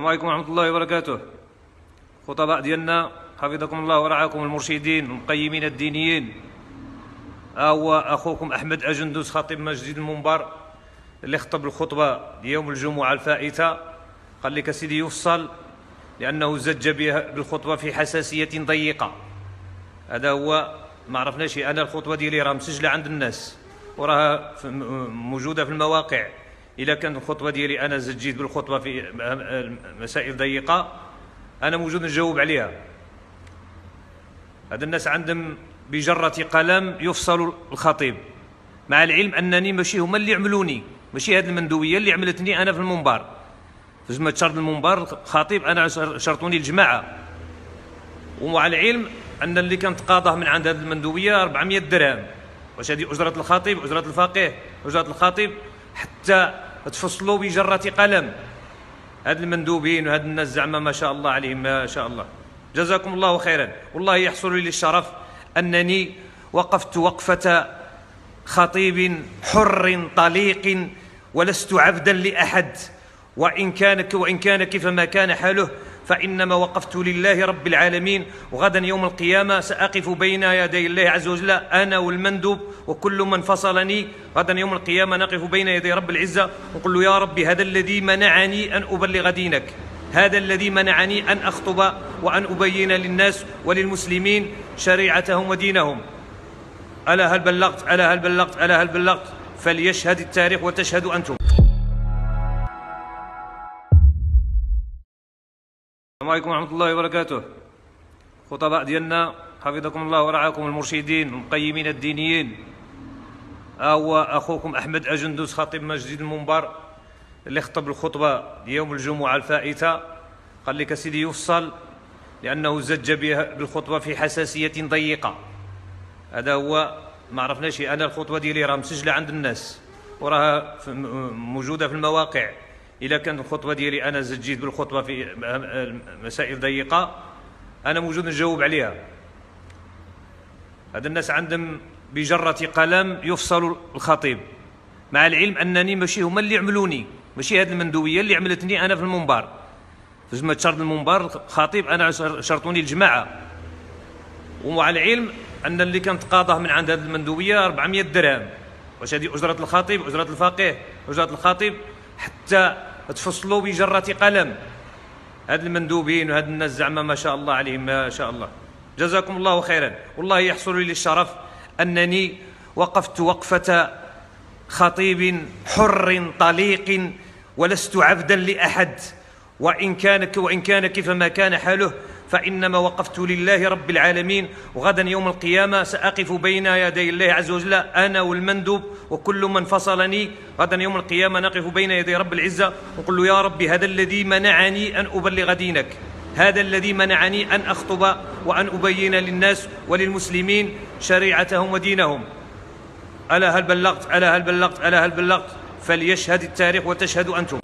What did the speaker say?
السلام عليكم ورحمة الله وبركاته. خطباء ديالنا حفظكم الله ورعاكم، المرشدين والمقيمين الدينيين، هو أخوكم أحمد أجندوس خطيب مسجد المنبر اللي خطب الخطبة يوم الجمعة الفائتة. قال لك سيدي يفصل لأنه زج بالخطبة في حساسية ضيقة. هذا هو، ما عرفناش. أنا الخطبة ديالي راه مسجلة عند الناس وراها موجودة في المواقع. إذا كانت الخطبة ديالي أنا زجيت بالخطبة في مسائل ضيقة، أنا موجود نجاوب عليها. هذا الناس عندهم بجرة قلم يفصل الخطيب، مع العلم أنني ماشي هما اللي عملوني، ماشي هذه المندوبية اللي عملتني أنا في المنبر. في زعما شرط المنبر الخطيب أنا شرطوني الجماعة، ومع العلم أن اللي كانت قاضاه من عند هذه المندوبية 400 درهم. واش هذه أجرة الخطيب، أجرة الفقيه، أجرة الخطيب؟ حتى تفصلوا بجرة قلم هاد المندوبين وهاد الناس زعما ما شاء الله عليهم، ما شاء الله. جزاكم الله خيرا. والله يحصل لي الشرف أنني وقفت وقفة خطيب حر طليق، ولست عبدا لأحد، وإن كان كيفما كان حاله، فإنما وقفت لله رب العالمين. وغدا يوم القيامة سأقف بين يدي الله عز وجل أنا والمندوب وكل من فصلني. غدا يوم القيامة نقف بين يدي رب العزة ونقول له: يا ربي، هذا الذي منعني أن أبلغ دينك، هذا الذي منعني أن أخطب وأن أبين للناس وللمسلمين شريعتهم ودينهم. ألا هل بلغت؟ ألا هل بلغت؟ ألا هل بلغت؟ فليشهد التاريخ وتشهدوا أنتم. السلام عليكم ورحمة الله وبركاته. خطباء ديالنا حفظكم الله ورعاكم، المرشدين والمقيمين الدينيين، هو أخوكم أحمد أجندوس خطيب مسجد المنبر اللي خطب الخطبة يوم الجمعة الفائتة. قال لك سيدي يفصل لأنه زج بالخطبة في حساسية ضيقة. هذا هو، ما عرفناش. أنا الخطبة ديالي راه مسجلة عند الناس وراها موجودة في المواقع. إذا كانت الخطبة ديالي أنا زجيت بالخطبة في مسائل ضيقة، أنا موجود نجاوب عليها. هذا الناس عندهم بجرة قلم يفصل الخطيب، مع العلم أنني ماشي هما اللي عملوني، ماشي هذه المندوبية اللي عملتني أنا في المنبر. في زعما شرط المنبر الخطيب أنا شرطوني الجماعة، ومع العلم أن اللي كانت قاضاه من عند هذه المندوبية 400 درهم. واش هذه أجرة الخطيب، أجرة الفقيه، أجرة الخطيب؟ حتى تفصلوا بجرة قلم هاد المندوبين وهاد الناس زعما ما شاء الله عليهم، ما شاء الله. جزاكم الله خيرا. والله يحصل لي الشرف أنني وقفت وقفة خطيب حر طليق، ولست عبدا لأحد، وإن كان كيفما كان حاله، فإنما وقفت لله رب العالمين. وغدا يوم القيامة سأقف بين يدي الله عز وجل أنا والمندوب وكل من فصلني. غدا يوم القيامة نقف بين يدي رب العزة ونقول له: يا ربي، هذا الذي منعني أن أبلغ دينك، هذا الذي منعني أن أخطب وأن أبين للناس وللمسلمين شريعتهم ودينهم. ألا هل بلغت؟ ألا هل بلغت؟ ألا هل بلغت؟ فليشهد التاريخ وتشهدوا أنتم.